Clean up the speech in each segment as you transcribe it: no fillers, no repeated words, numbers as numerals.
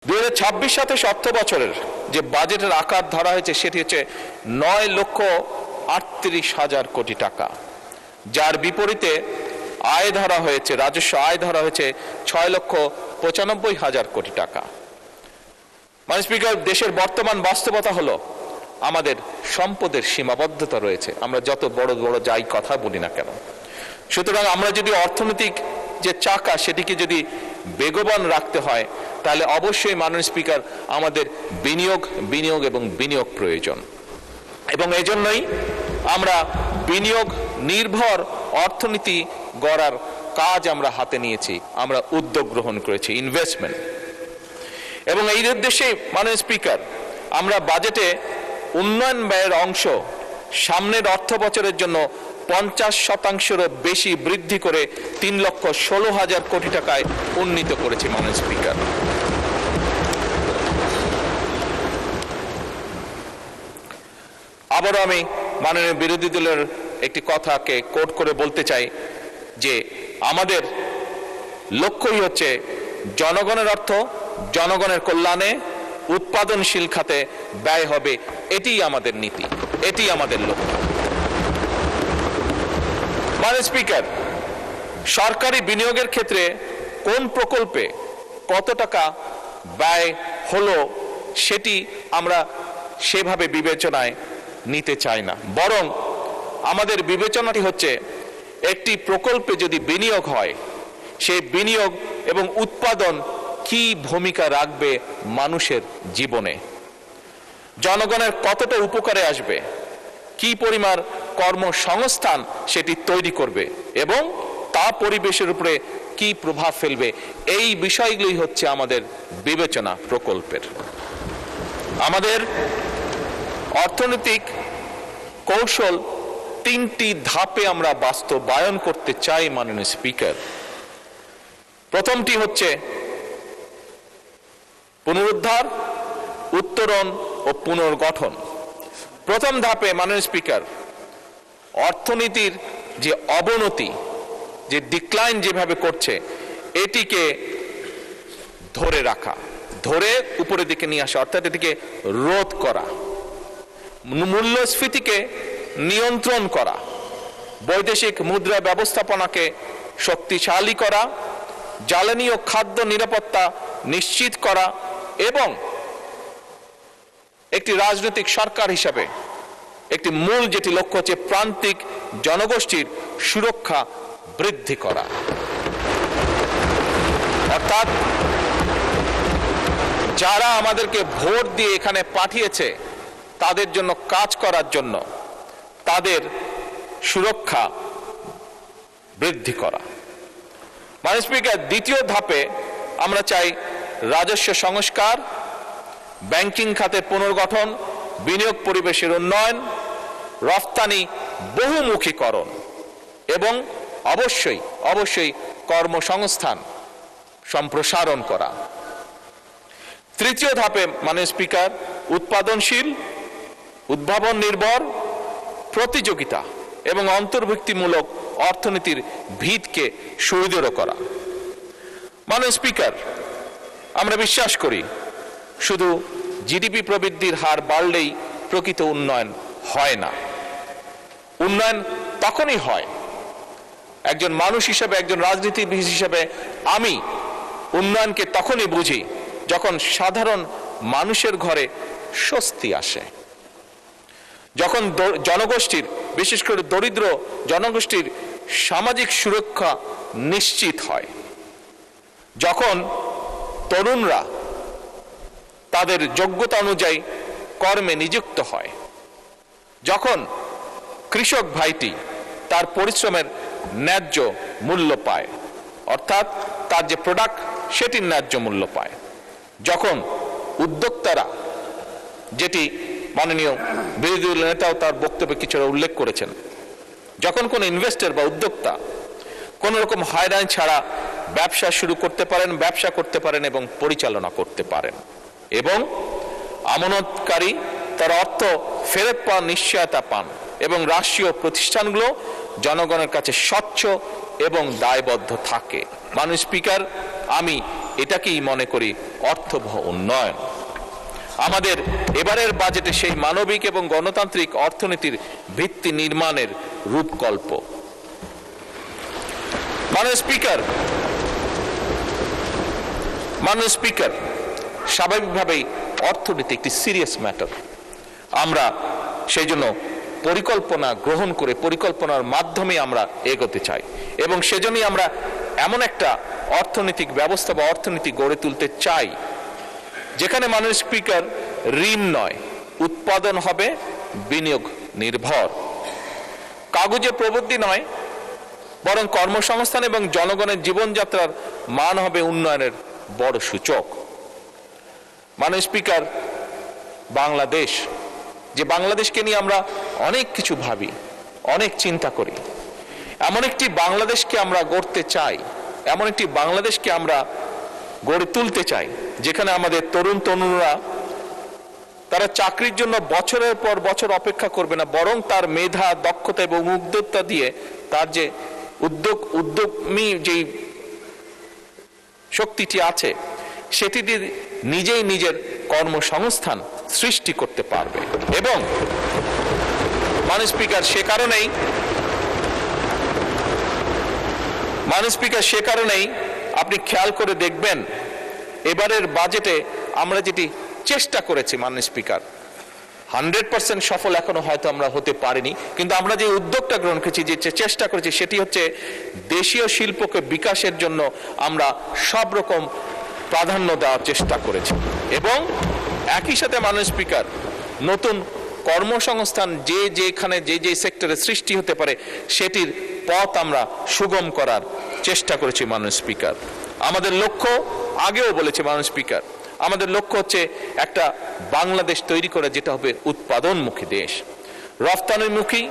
2026-27 অর্থ বছরের যে বাজেটের আকার ধরা হয়েছে সেটি হচ্ছে 9,38,000 কোটি টাকা, যার বিপরীতে আয় ধরা হয়েছে, রাজস্ব আয় ধরা হয়েছে 6,95,000 কোটি টাকা। মাননীয় স্পিকার, দেশের বর্তমান বাস্তবতা হলো আমাদের সম্পদের সীমাবদ্ধতা রয়েছে, আমরা যত বড় বড় যাই কথা বলি না কেন। সুতরাং আমরা যদি অর্থনৈতিক যে চাকা সেটিকে যদি বেগবান রাখতে হয় তাহলে অবশ্যই মাননীয় স্পিকার আমাদের বিনিয়োগ এবং বিনিয়োগ প্রয়োজন, এবং এজন্যই আমরা বিনিয়োগ নির্ভর অর্থনীতি গড়ার কাজ আমরা হাতে নিয়েছি, আমরা উদ্যোগ গ্রহণ করেছি ইনভেস্টমেন্ট। এবং এই উদ্দেশ্যে মাননীয় স্পিকার আমরা বাজেটে উন্নয়ন ব্যয়ের অংশ সামনের অর্থ বছরের জন্য 50%-এরও বেশি বৃদ্ধি করে 3,16,000 কোটি টাকায় উন্নীত করেছি মাননীয় স্পিকার। আবারও আমি মাননীয় বিরোধী দলের একটি কথাকে কোট করে বলতে চাই যে আমাদের লক্ষ্যই হচ্ছে জনগণের অর্থ জনগণের কল্যাণে উৎপাদনশীল খাতে ব্যয় হবে, এটিই আমাদের নীতি, এটি আমাদের লক্ষ্য। মাননীয় স্পিকার, সরকারি বিনিয়োগের ক্ষেত্রে কোন প্রকল্পে কত টাকা ব্যয় হলো সেটি আমরা সেভাবে বিবেচনায় নিতে চাই না, বরং আমাদের বিবেচনাটি হচ্ছে একটি প্রকল্পে যদি বিনিয়োগ হয় সেই বিনিয়োগ এবং উৎপাদন কি ভূমিকা রাখবে মানুষের জীবনে, জনগণের কতটা উপকারে আসবে, কি পরিমাণ কর্মসংস্থান সেটি তৈরি করবে এবং তা পরিবেশের উপরে কি প্রভাব ফেলবে, এই বিষয়গুলোই হচ্ছে আমাদের বিবেচনা প্রকল্পের। আমাদের অর্থনৈতিক কৌশল 3টি ধাপে আমরা বাস্তবায়ন করতে চাই মাননীয় স্পিকার। প্রথমটি হচ্ছে পুনরুদ্ধার, উত্তরণ ও পুনর্গঠন। প্রথম ধাপে মাননীয় স্পিকার অর্থনীতির যে অবনতি, যে ডিক্লাইন যেভাবে করছে এটিকে ধরে রাখা, ধরে উপরের দিকে নিয়ে আসা, অর্থাৎ এটিকে রোধ করা, মূল্যস্ফীতিকে নিয়ন্ত্রণ করা, বৈদেশিক মুদ্রা ব্যবস্থাপনাকে শক্তিশালী করা, জ্বালানি ও খাদ্য নিরাপত্তা নিশ্চিত করা এবং একটি রাজনৈতিক সরকার হিসাবে একটি মূল যেটি লক্ষ্য হচ্ছে প্রান্তিক জনগোষ্ঠীর সুরক্ষা বৃদ্ধি করা। অর্থাৎ যারা আমাদেরকে ভোট দিয়ে এখানে পাঠিয়েছে তাদের জন্য কাজ করার জন্য তাদের সুরক্ষা বৃদ্ধি করা। মাননীয় স্পিকার, দ্বিতীয় ধাপে আমরা চাই রাজস্ব সংস্কার, ব্যাংকিং খাতের পুনর্গঠন, বিনিয়োগ পরিবেশের উন্নয়ন, রফতানি বহুমুখীকরণ এবং অবশ্যই কর্মসংস্থান সম্প্রসারণ করা। তৃতীয় ধাপে মাননীয় স্পিকার উৎপাদনশীল, উদ্ভাবন নির্ভর, প্রতিযোগিতা এবং অন্তর্ভুক্তিমূলক অর্থনীতির ভিতকে সুদৃঢ় করা। মাননীয় স্পিকার, আমরা বিশ্বাস করি শুধু জিডিপি প্রবৃদ্ধির হার বাড়লেই প্রকৃত উন্নয়ন হয় না। উন্নয়ন তখনই হয়, একজন মানুষ হিসেবে, একজন রাজনীতিবিদ হিসেবে আমি উন্নয়নকে তখনই বুঝি যখন সাধারণ মানুষের ঘরে স্বস্তি আসে, যখন জনগোষ্ঠীর, বিশেষ করে দরিদ্র জনগোষ্ঠীর সামাজিক সুরক্ষা নিশ্চিত হয়, যখন তরুণরা তাদের যোগ্যতা অনুযায়ী কর্মে নিযুক্ত হয়, যখন কৃষক ভাইটি তার পরিশ্রমের ন্যায্য মূল্য পায়, অর্থাৎ তার যে প্রোডাক্ট সেটির ন্যায্য মূল্য পায়, যখন উদ্যোক্তারা, যেটি মাননীয় বিরোধী দলের নেতাও তার বক্তব্যে কিছুটা উল্লেখ করেছেন, যখন কোন ইনভেস্টর বা উদ্যোক্তা কোন রকম হয়রানি ছাড়া ব্যবসা শুরু করতে পারেন, ব্যবসা করতে পারেন এবং পরিচালনা করতে পারেন, এবং আমানতকারী তার অর্থ ফেরত পাওয়ার নিশ্চয়তা পান এবং রাষ্ট্রীয় প্রতিষ্ঠানগুলো জনগণের কাছে স্বচ্ছ এবং দায়বদ্ধ থাকে। মাননীয় স্পিকার, আমি এটাকেই মনে করি অর্থবহ উন্নয়ন। আমাদের এবারের বাজেটে সেই মানবিক এবং গণতান্ত্রিক অর্থনীতির ভিত্তি নির্মাণের রূপকল্প। মাননীয় স্পিকার, স্বাভাবিকভাবেই অর্থনীতি একটি সিরিয়াস ম্যাটার। আমরা সেই জন্য পরিকল্পনা গ্রহণ করে পরিকল্পনার মাধ্যমে আমরা এগোতে চাই এবং সেজন্যই আমরা এমন একটা অর্থনৈতিক ব্যবস্থা বা অর্থনীতি গড়ে তুলতে চাই যেখানে মাননীয় স্পিকার ঋণ নয়, উৎপাদন হবে বিনিয়োগ নির্ভর, কাগজে প্রবৃদ্ধি নয় বরং কর্মসংস্থান এবং জনগণের জীবনযাত্রার মান হবে উন্নয়নের বড় সূচক। মাননীয় স্পিকার, বাংলাদেশ, যে বাংলাদেশকে নিয়ে আমরা অনেক কিছু ভাবি, অনেক চিন্তা করি, এমন একটি বাংলাদেশকে আমরা গড়তে চাই, এমন একটি বাংলাদেশকে আমরা গড়ে তুলতে চাই যেখানে আমাদের তরুণ তরুণরা তারা চাকরির জন্য বছরের পর বছর অপেক্ষা করবে না, বরং তার মেধা, দক্ষতা এবং উদ্যোক্তা দিয়ে তার যে উদ্যমী যে শক্তিটি আছে সেটি দিয়ে নিজেই নিজের কর্মসংস্থান সৃষ্টি করতে পারবে। এবং মাননীয় স্পিকার, সে কারণেই আপনি খেয়াল করে দেখবেন এবারের বাজেটে আমরা যেটি চেষ্টা করেছি, মাননীয় স্পিকার, 100% সফল এখনো হয়তো আমরা হতে পারিনি, কিন্তু আমরা যে উদ্যোগটা গ্রহণ করেছি, যে চেষ্টা করেছি, সেটি হচ্ছে দেশীয় শিল্পকে বিকাশের জন্য আমরা সব রকম প্রাধান্য দেওয়ার চেষ্টা করেছি এবং একই সাথে মাননীয় স্পিকার নতুন কর্মসংস্থান যেখানে যে সেক্টরে সৃষ্টি হতে পারে সেটির পথ আমরা সুগম করার চেষ্টা করেছি। মাননীয় স্পিকার, আমাদের লক্ষ্য, আগেও বলেছি মাননীয় স্পিকার, আমাদের লক্ষ্য হচ্ছে একটা বাংলাদেশ তৈরি করা যেটা হবে উৎপাদনমুখী দেশ, রফতানিমুখী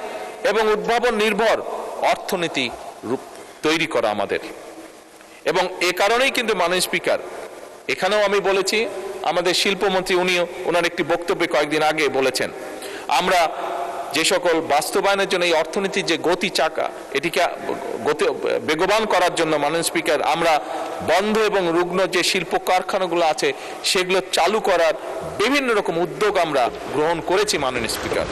এবং উদ্ভাবন নির্ভর অর্থনীতি তৈরি করা আমাদের। এবং এ কারণেই কিন্তু মাননীয় স্পিকার, এখানেও আমি বলেছি, আমাদের শিল্পমন্ত্রী ওনার একটি বক্তব্যে কয়েকদিন আগে বলেছেন, আমরা যে সকল বাস্তবায়নের জন্য এই অর্থনীতির যে গতি চাকা এটিকে বেগবান করার জন্য মাননীয় স্পিকার আমরা বন্ধ এবং রুগ্ন যে শিল্প কারখানাগুলো আছে সেগুলো চালু করার বিভিন্ন রকম উদ্যোগ আমরা গ্রহণ করেছি। মাননীয় স্পিকার,